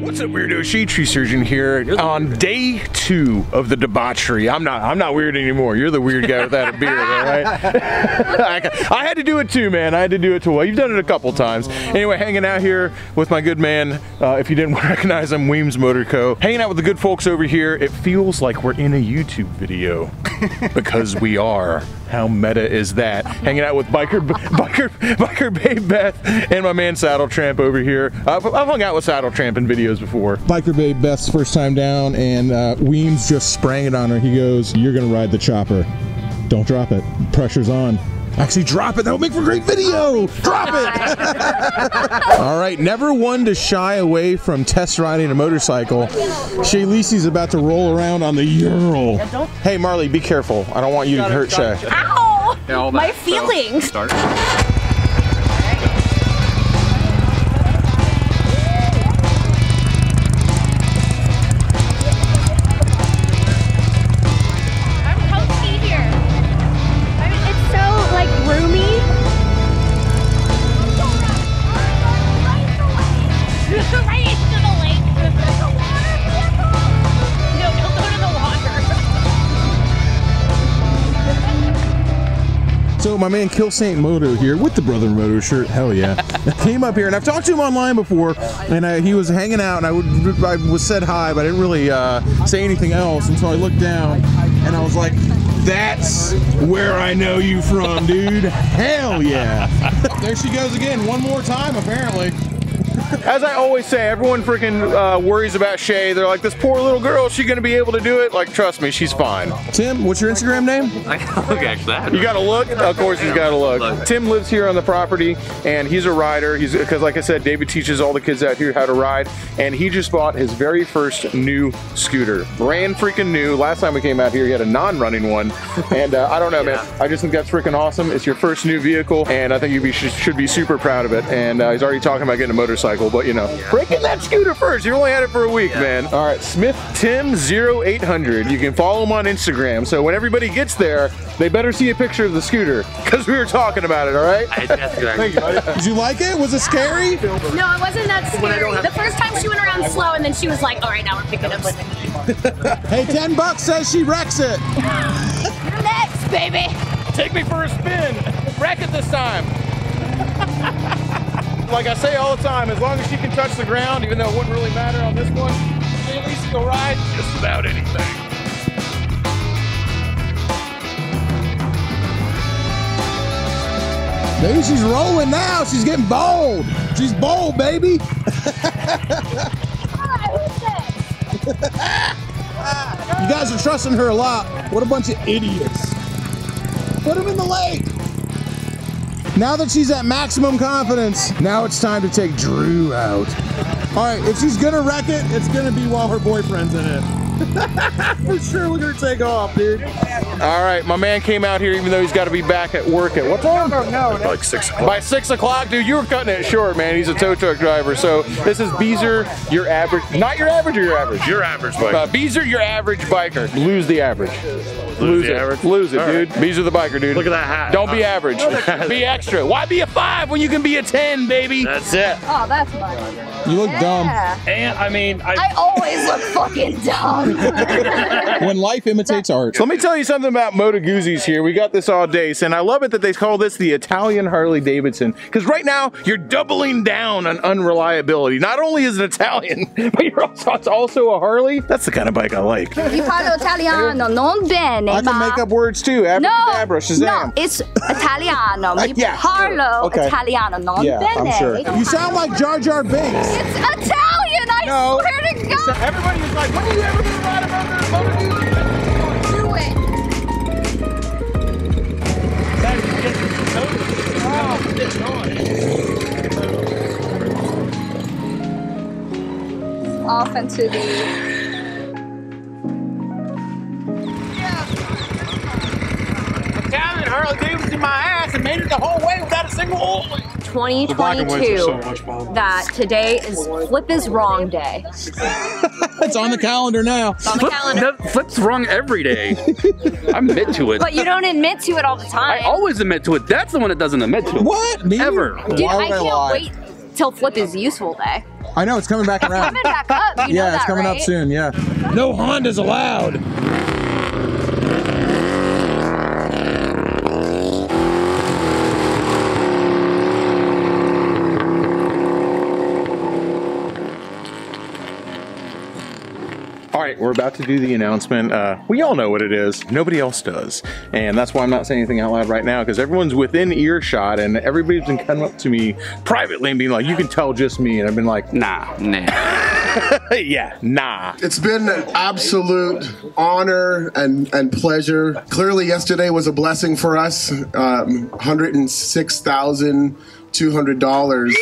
What's up, weirdo? Shadetree Surgeon here on day 2 of the debauchery. I'm not weird anymore. You're the weird guy without a beard, all right? I had to do it too, man. I had to do it too. Well, you've done it a couple times. Anyway, hanging out here with my good man. If you didn't recognize him, Weems Motor Co. Hanging out with the good folks over here. It feels like we're in a YouTube video because we are. How meta is that? Hanging out with biker babe Beth and my man Saddle Tramp over here. I've hung out with Saddle Tramp in videos before. Biker babe Beth's first time down, and Weems just sprang it on her. He goes, "You're gonna ride the chopper. Don't drop it. Pressure's on." Actually, drop it. That'll make for a great video. Drop it. All right, never one to shy away from test riding a motorcycle. Shay Lisi's about to roll around on the Ural. Hey, Marley, be careful. I don't want you to hurt Shay. Ow! My feelings. Start. So my man Kill Saint Moto here with the Brother Moto shirt, hell yeah, came up here, and I've talked to him online before, and he was hanging out, and I was said hi, but I didn't really say anything else, and so I looked down, and I was like, that's where I know you from, dude. Hell yeah. There she goes again, one more time apparently. As I always say, everyone freaking worries about Shay. They're like, this poor little girl, is she gonna be able to do it? Like, trust me, she's fine. Tim, what's your Instagram name? I gotta look, actually. You gotta look? Of course he's gotta look. Tim lives here on the property, and he's a rider. Because like I said, David teaches all the kids out here how to ride, and he just bought his very first new scooter. Brand freaking new. Last time we came out here, he had a non-running one, and I don't know, man. I just think that's freaking awesome. It's your first new vehicle, and I think you should be super proud of it. And he's already talking about getting a motorcycle. But you know, breaking that scooter first. You only had it for a week, man. All right, Smith Tim 0800. You can follow him on Instagram. So when everybody gets there, they better see a picture of the scooter because we were talking about it. All right. Thank you, buddy. Did you like it? Was it scary? No, it wasn't that scary. The first time she went around slow, and then she was like, "All right, now we're picking up with me." Hey, $10 says she wrecks it. You're next, baby. Take me for a spin. Wreck it this time. Like I say all the time, as long as she can touch the ground, even though it wouldn't really matter on this one, at least she'll ride just about anything. Maybe she's rolling now. She's getting bold. She's bold, baby. You guys are trusting her a lot. What a bunch of idiots. Put them in the lake. Now that she's at maximum confidence, now it's time to take Drew out. All right, if she's gonna wreck it, it's gonna be while her boyfriend's in it. For sure, we're gonna take off, dude. All right, my man came out here even though he's got to be back at work at what time? No, like 6 o'clock. By 6 o'clock, dude, you were cutting it short, man. He's a tow truck driver. So this is Beezer, your average, not your average or your average? Your average biker. Beezer, your average biker. Lose the average. Lose it. Average? Lose it, dude. Right. Beezer the biker, dude. Look at that hat. Don't be average. Be extra. Why be a 5 when you can be a 10, baby? That's it. Oh, that's funny. You look dumb. And I mean, I always look fucking dumb. When life imitates art. So let me tell you something about Moto Guzzi's here. We got this all day, and I love it that they call this the Italian Harley Davidson. Because right now, you're doubling down on unreliability. Not only is it Italian, but it's also a Harley. That's the kind of bike I like. Io parlo italiano, non bene. I can make up words too. Abracadabra, Shazam. No, it's Italiano. Yeah. Parlo Italiano, non bene. I'm sure. You sound like Jar Jar Binks. It's Italian, I swear to God. Everybody was like, when are you ever going to ride a Moto Guzzi? Do it. Off into the... Italian Harley Davidson my ass and made it the whole way without a single oil. 2022. So much fun. That today is Flip is Wrong Day. It's on the calendar now. It's on the calendar. Flip's wrong every day. I admit to it. But you don't admit to it all the time. I always admit to it. That's the one that doesn't admit to it. What? Me? Ever. Dude, I can't wait till Flip is useful day. I know, it's coming back around. Coming back up, you know Yeah, it's that, coming right? up soon, yeah. No Hondas allowed. All right, we're about to do the announcement. We all know what it is. Nobody else does. And that's why I'm not saying anything out loud right now, because everyone's within earshot and everybody's been coming up to me privately and being like, you can tell just me. And I've been like, Nah. yeah, nah. It's been an absolute honor and pleasure. Clearly yesterday was a blessing for us. $106,200.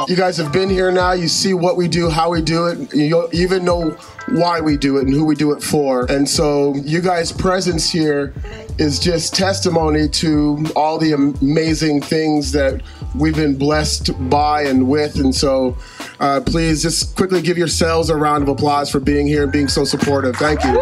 You guys have been here now. You see what we do, how we do it. You even know why we do it and who we do it for. And so you guys' presence here is just testimony to all the amazing things that we've been blessed by and with. And so please just quickly give yourselves a round of applause for being here and being so supportive. Thank you.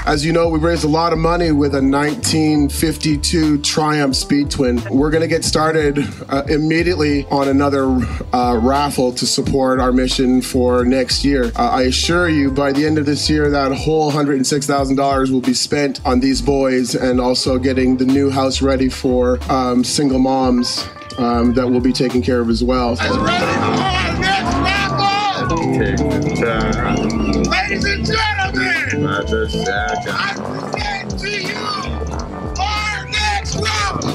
As you know, we raised a lot of money with a 1952 Triumph Speed Twin. We're gonna get started immediately on another raffle to support our mission for next year. I assure you, by the end of this year, that whole $106,000 will be spent on these boys and also getting the new house ready for single moms that we'll be taking care of as well. Ladies and gentlemen, I present to you our next raffle.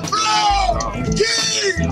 Blow King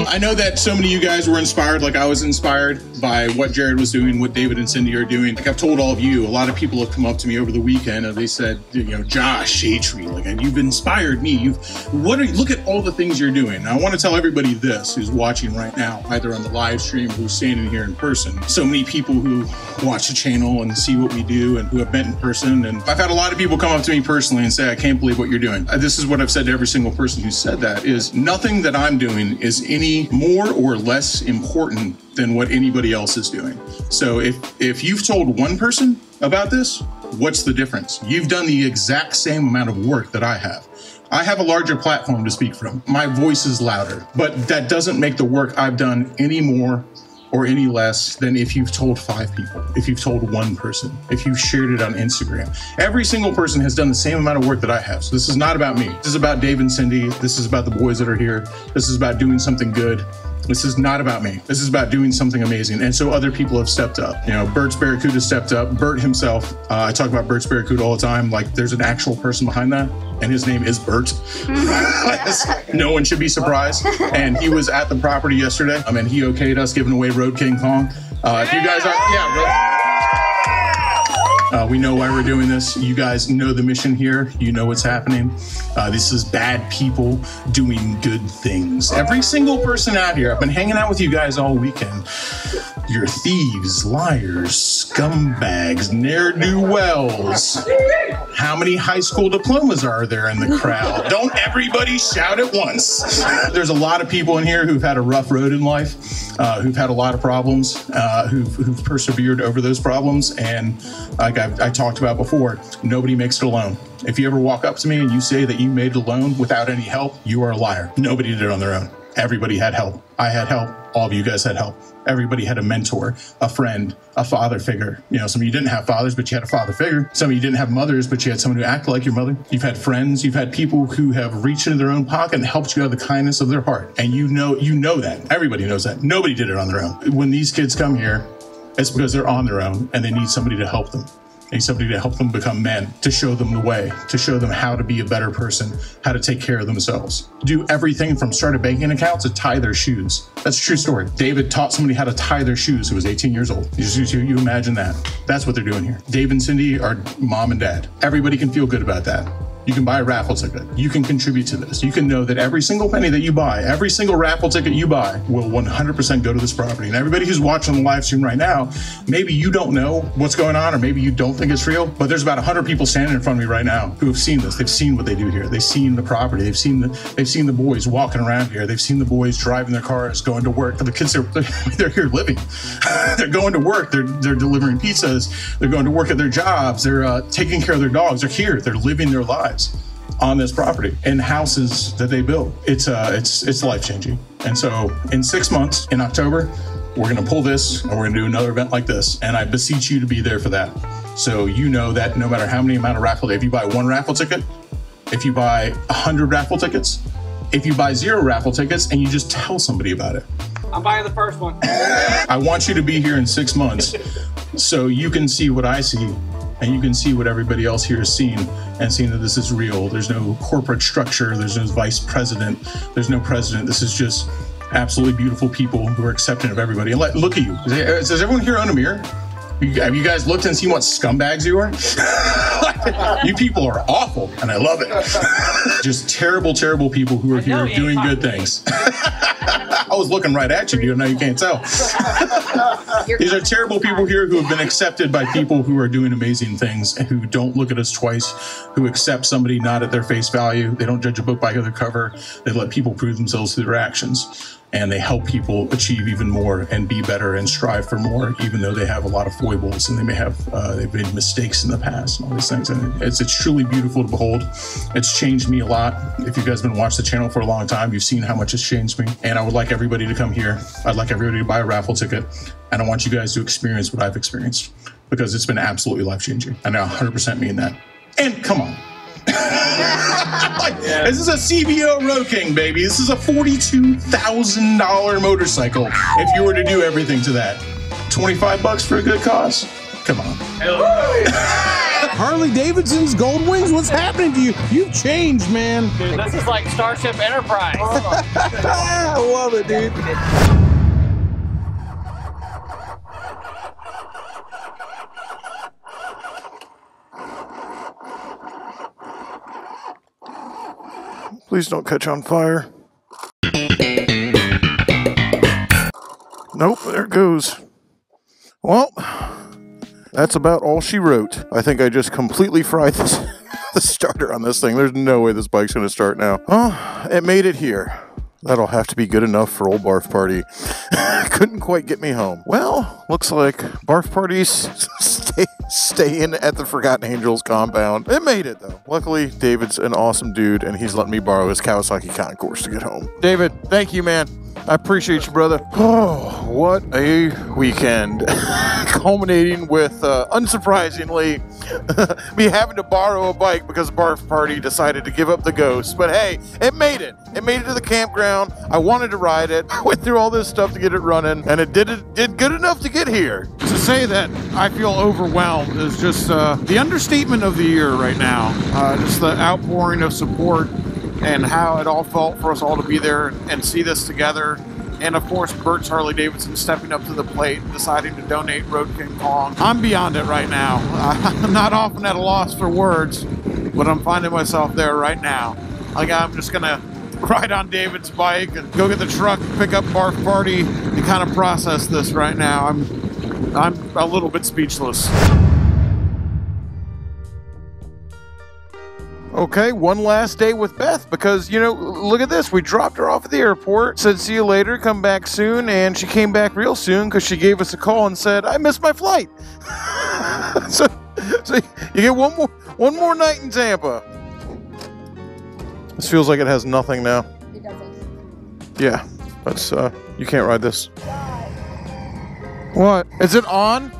I know that so many of you guys were inspired, like I was inspired by what Jared was doing, what David and Cindy are doing. Like I've told all of you, a lot of people have come up to me over the weekend and they said, you know, Josh, Shadetree, like you've inspired me. Look at all the things you're doing. And I want to tell everybody this who's watching right now, either on the live stream or who's standing here in person. So many people who watch the channel and see what we do and who have met in person. And I've had a lot of people come up to me personally and say, I can't believe what you're doing. This is what I've said to every single person who said that, is nothing that I'm doing is any more or less important than what anybody else is doing. So if you've told one person about this, what's the difference? You've done the exact same amount of work that I have. I have a larger platform to speak from. My voice is louder, but that doesn't make the work I've done any more or any less than if you've told 5 people, if you've told one person, if you've shared it on Instagram. Every single person has done the same amount of work that I have. So this is not about me. This is about Dave and Cindy. This is about the boys that are here. This is about doing something good. This is not about me. This is about doing something amazing. And so other people have stepped up. You know, Bert's Barracuda stepped up. Bert himself, I talk about Bert's Barracuda all the time. Like there's an actual person behind that. And his name is Bert. No one should be surprised. And he was at the property yesterday. I mean, he okayed us giving away Road King Kong. If you guys are, we know why we're doing this. You guys know the mission here. You know what's happening. This is bad people doing good things. Every single person out here, I've been hanging out with you guys all weekend. You're thieves, liars, scumbags, ne'er-do-wells. How many high school diplomas are there in the crowd? Don't everybody shout at once. There's a lot of people in here who've had a rough road in life, who've had a lot of problems, who've persevered over those problems. And like I talked about before, nobody makes it alone. If you ever walk up to me and you say that you made it alone without any help, you are a liar. Nobody did it on their own. Everybody had help. I had help. All of you guys had help. Everybody had a mentor, a friend, a father figure. You know, some of you didn't have fathers, but you had a father figure. Some of you didn't have mothers, but you had someone who acted like your mother. You've had friends. You've had people who have reached into their own pocket and helped you out of the kindness of their heart. And you know that. Everybody knows that. Nobody did it on their own. When these kids come here, it's because they're on their own and they need somebody to help them. They need somebody to help them become men, to show them the way, to show them how to be a better person, how to take care of themselves. Do everything from start a banking account to tie their shoes. That's a true story. David taught somebody how to tie their shoes who was 18 years old. You imagine that. That's what they're doing here. Dave and Cindy are mom and dad. Everybody can feel good about that. You can buy a raffle ticket. You can contribute to this. You can know that every single penny that you buy, every single raffle ticket you buy will 100% go to this property. And everybody who's watching the live stream right now, maybe you don't know what's going on, or maybe you don't think it's real, but there's about 100 people standing in front of me right now who have seen this. They've seen what they do here. They've seen the property. They've seen the boys walking around here. They've seen the boys driving their cars, going to work. The kids, they're here living. They're going to work. They're delivering pizzas. They're going to work at their jobs. They're taking care of their dogs. They're here. They're living their lives on this property in houses that they built. It's life-changing. And so in 6 months, in October, we're going to pull this and we're going to do another event like this. And I beseech you to be there for that. So you know that no matter how many amount of raffle, if you buy 1 raffle ticket, if you buy 100 raffle tickets, if you buy 0 raffle tickets, and you just tell somebody about it. I'm buying the first one. I want you to be here in 6 months so you can see what I see, and you can see what everybody else here has seen, and seeing that this is real. There's no corporate structure. There's no vice president. There's no president. This is just absolutely beautiful people who are accepting of everybody. And look at you. Does everyone here own a mirror? Have you guys looked and seen what scumbags you are? You people are awful, and I love it. Just terrible, terrible people who are here doing good things. I was looking right at you, dude. Now you can't tell. These are terrible people here who have been accepted by people who are doing amazing things and who don't look at us twice, who accept somebody not at their face value. They don't judge a book by their cover. They let people prove themselves through their actions. And they help people achieve even more and be better and strive for more, even though they have a lot of foibles and they may have they've made mistakes in the past and all these things. And it's truly beautiful to behold. It's changed me a lot. If you guys have been watching the channel for a long time, you've seen how much it's changed me. And I would like everybody to come here. I'd like everybody to buy a raffle ticket. And I want you guys to experience what I've experienced, because it's been absolutely life-changing. And I 100% mean that. And come on. This is a CVO Road King, baby. This is a $42,000 motorcycle. If you were to do everything to that, $25 for a good cause? Come on. Harley Davidson's Gold Wings, what's happening to you? You've changed, man. Dude, this is like Starship Enterprise. I love it, dude. Please don't catch on fire. Nope, there it goes. Well, that's about all she wrote. I think I just completely fried the starter on this thing. There's no way this bike's going to start now. Oh, it made it here. That'll have to be good enough for old Barf Party. Couldn't quite get me home. Well, looks like Barf Party's staying at the Forgotten Angels compound. It made it, though. Luckily, David's an awesome dude, and he's letting me borrow his Kawasaki Concourse to get home. David, thank you, man. I appreciate you, brother. Oh, what a weekend. Culminating with, unsurprisingly, me having to borrow a bike because Barf Party decided to give up the ghost. But hey, it made it. It made it to the campground. I wanted to ride it. I went through all this stuff to get it running, and it did good enough to get here. To say that I feel overwhelmed is just the understatement of the year right now. Just the outpouring of support and how it all felt for us all to be there and see this together. And of course, Bert's Harley Davidson stepping up to the plate and deciding to donate Road King Kong. I'm beyond it right now. I'm not often at a loss for words, but I'm finding myself there right now. Like, I'm just gonna ride on David's bike and go get the truck, pick up Barf Party, and kind of process this right now. I'm a little bit speechless. Okay, one last day with Beth, because, you know, look at this. We dropped her off at the airport, said see you later, come back soon, and she came back real soon because she gave us a call and said, I missed my flight. so you get one more night in Tampa. This feels like it has nothing now. It doesn't. Yeah, that's, you can't ride this. What? Is it on?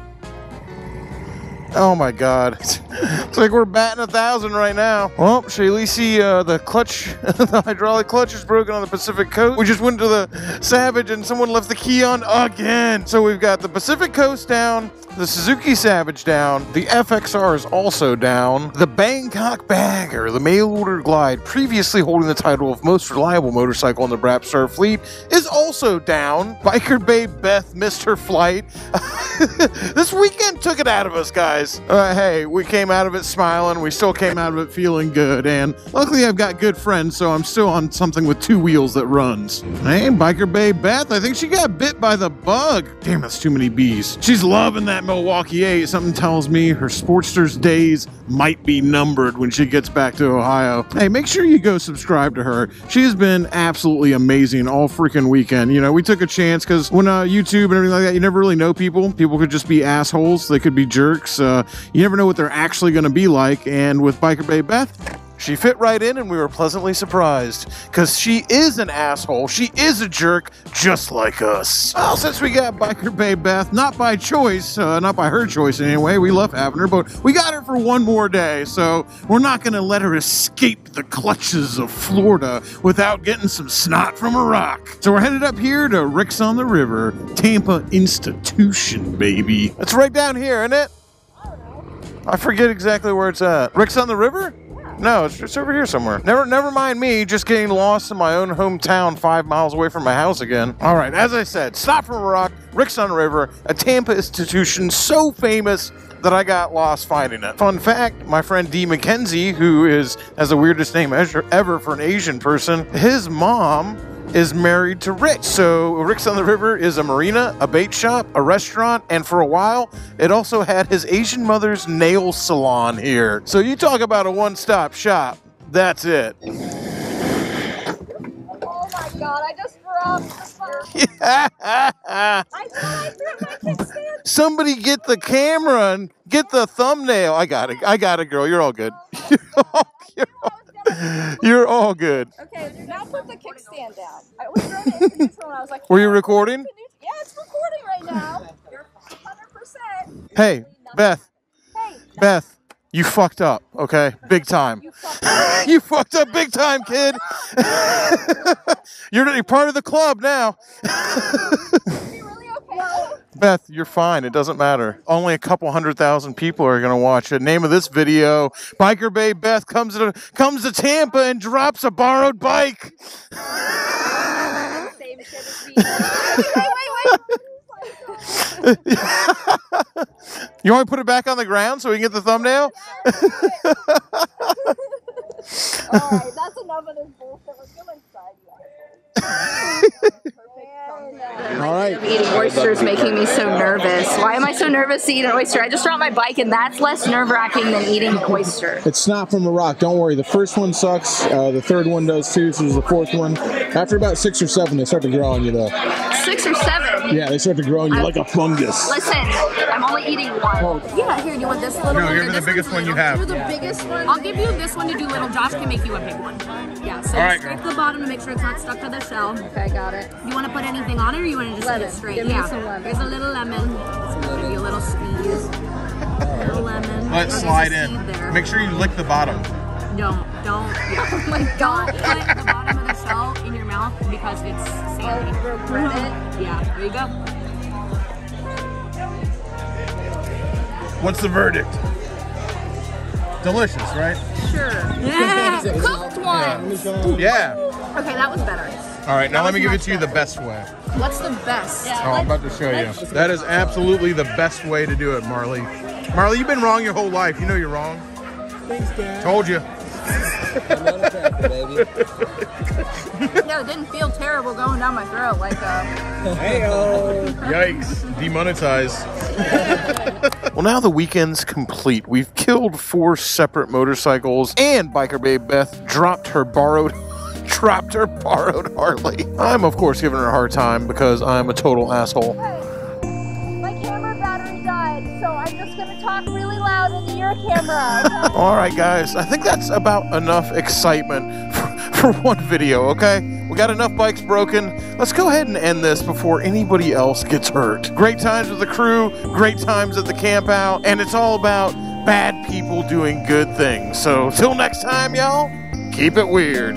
Oh my God. It's like we're batting 1,000 right now. Well, Shaylee, the clutch, the hydraulic clutch is broken on the Pacific Coast. We just went to the Savage and someone left the key on again. So we've got the Pacific Coast down, the Suzuki Savage down, the FXR is also down, the Bangkok Bagger, the mail-order Glide, previously holding the title of most reliable motorcycle in the Brapstar fleet, is also down. Biker Babe Beth missed her flight. This weekend took it out of us, guys. guys. Hey, we came out of it smiling. We still came out of it feeling good. And luckily I've got good friends, so I'm still on something with 2 wheels that runs. Hey, Biker Babe Beth, I think she got bit by the bug. Damn, that's too many bees. She's loving that Milwaukee 8. Something tells me her Sportster's days might be numbered when she gets back to Ohio. Hey, make sure you go subscribe to her. She has been absolutely amazing all freaking weekend. You know, we took a chance because when YouTube and everything like that, you never really know people. People could just be assholes. They could be jerks. You never know what they're actually going to be like. And with Biker Babe Beth, she fit right in, and we were pleasantly surprised because she is an asshole. She is a jerk just like us. Well, since we got Biker Babe Beth, not by choice, not by her choice anyway, we love having her, but we got her for one more day, so we're not going to let her escape the clutches of Florida without getting some snot from a rock. So we're headed up here to Rick's on the River, Tampa Institution, baby. That's right down here, isn't it? I forget exactly where it's at. Rick's on the River? No, it's over here somewhere. Never mind me just getting lost in my own hometown 5 miles away from my house again. All right, as I said, stop from a rock, Rick's on the River, a Tampa institution so famous that I got lost finding it. Fun fact, my friend D. McKenzie, who has the weirdest name ever for an Asian person, his mom is married to Rick. So Rick's on the River is a marina, a bait shop, a restaurant, and for a while, it also had his Asian mother's nail salon here. So you talk about a one-stop shop. That's it. Oh my God, I just dropped the phone. Yeah. I threw my kickstand. Somebody get the camera and get the thumbnail. I got it, girl. You're all good. You're all good. Okay, now put the kickstand down. I was trying to introduce her when I was like, Were you recording? Yeah, it's recording right now. 100%. Hey, Beth. Hey. Beth, you fucked up, okay? Big time. You fucked up big time, kid. You're part of the club now. Are you really okay? Beth, you're fine. It doesn't matter. Only a couple 100,000 people are going to watch it. Name of this video, Biker Babe Beth comes to Tampa and drops a borrowed bike. Same shit as me. Wait. You want me to put it back on the ground so we can get the thumbnail? All right, that's enough of this bullshit. Let's go inside, you All right. Eating oysters making me so nervous. Why am I so nervous to eat an oyster? I just dropped my bike, and that's less nerve-wracking than eating an oyster. It's snot from a rock. Don't worry. The first one sucks. The third one does too. So is the fourth one. After about 6 or 7, they start to grow on you, though. 6 or 7? Yeah, they start to grow on you like a fungus. Listen, I'm only eating one. Yeah, here, you want this little one? No, give me the biggest one you have. Do the biggest one? I'll give you this one to do little. Josh can make you a big one. Yeah, so all right, scrape the bottom to make sure it's not stuck to the shell. Okay, got it. You want to put anything on it, or you want to just eat it straight? Give me some lemon. Here's a little lemon. Give you a little squeeze. A little lemon. Let it slide in. Make sure you lick the bottom. Don't. Oh my God. Don't put the bottom of the shell in your mouth because it's sandy. Regret it. Yeah, there you go. What's the verdict? Delicious, right? Sure. Yeah. Cooked one. Yeah. Okay, that was better. All right, now let me give it to you the best way. What's the best? Oh, I'm about to show you. That is absolutely the best way to do it, Marley. Marley, you've been wrong your whole life. You know you're wrong. Thanks, Dan. Told you. I'm not attracted, baby. No, it didn't feel terrible going down my throat like Hey-oh. Yikes. Demonetized. Well, now the weekend's complete. We've killed 4 separate motorcycles, and Biker Babe Beth dropped her borrowed Harley. I'm, of course, giving her a hard time because I'm a total asshole. Hey, my camera battery died, so I'm just gonna talk really loud into your camera. Okay? All right, guys. I think that's about enough excitement for one video, okay? We got enough bikes broken. Let's go ahead and end this before anybody else gets hurt. Great times with the crew, great times at the camp out, and it's all about bad people doing good things. So, till next time, y'all, keep it weird.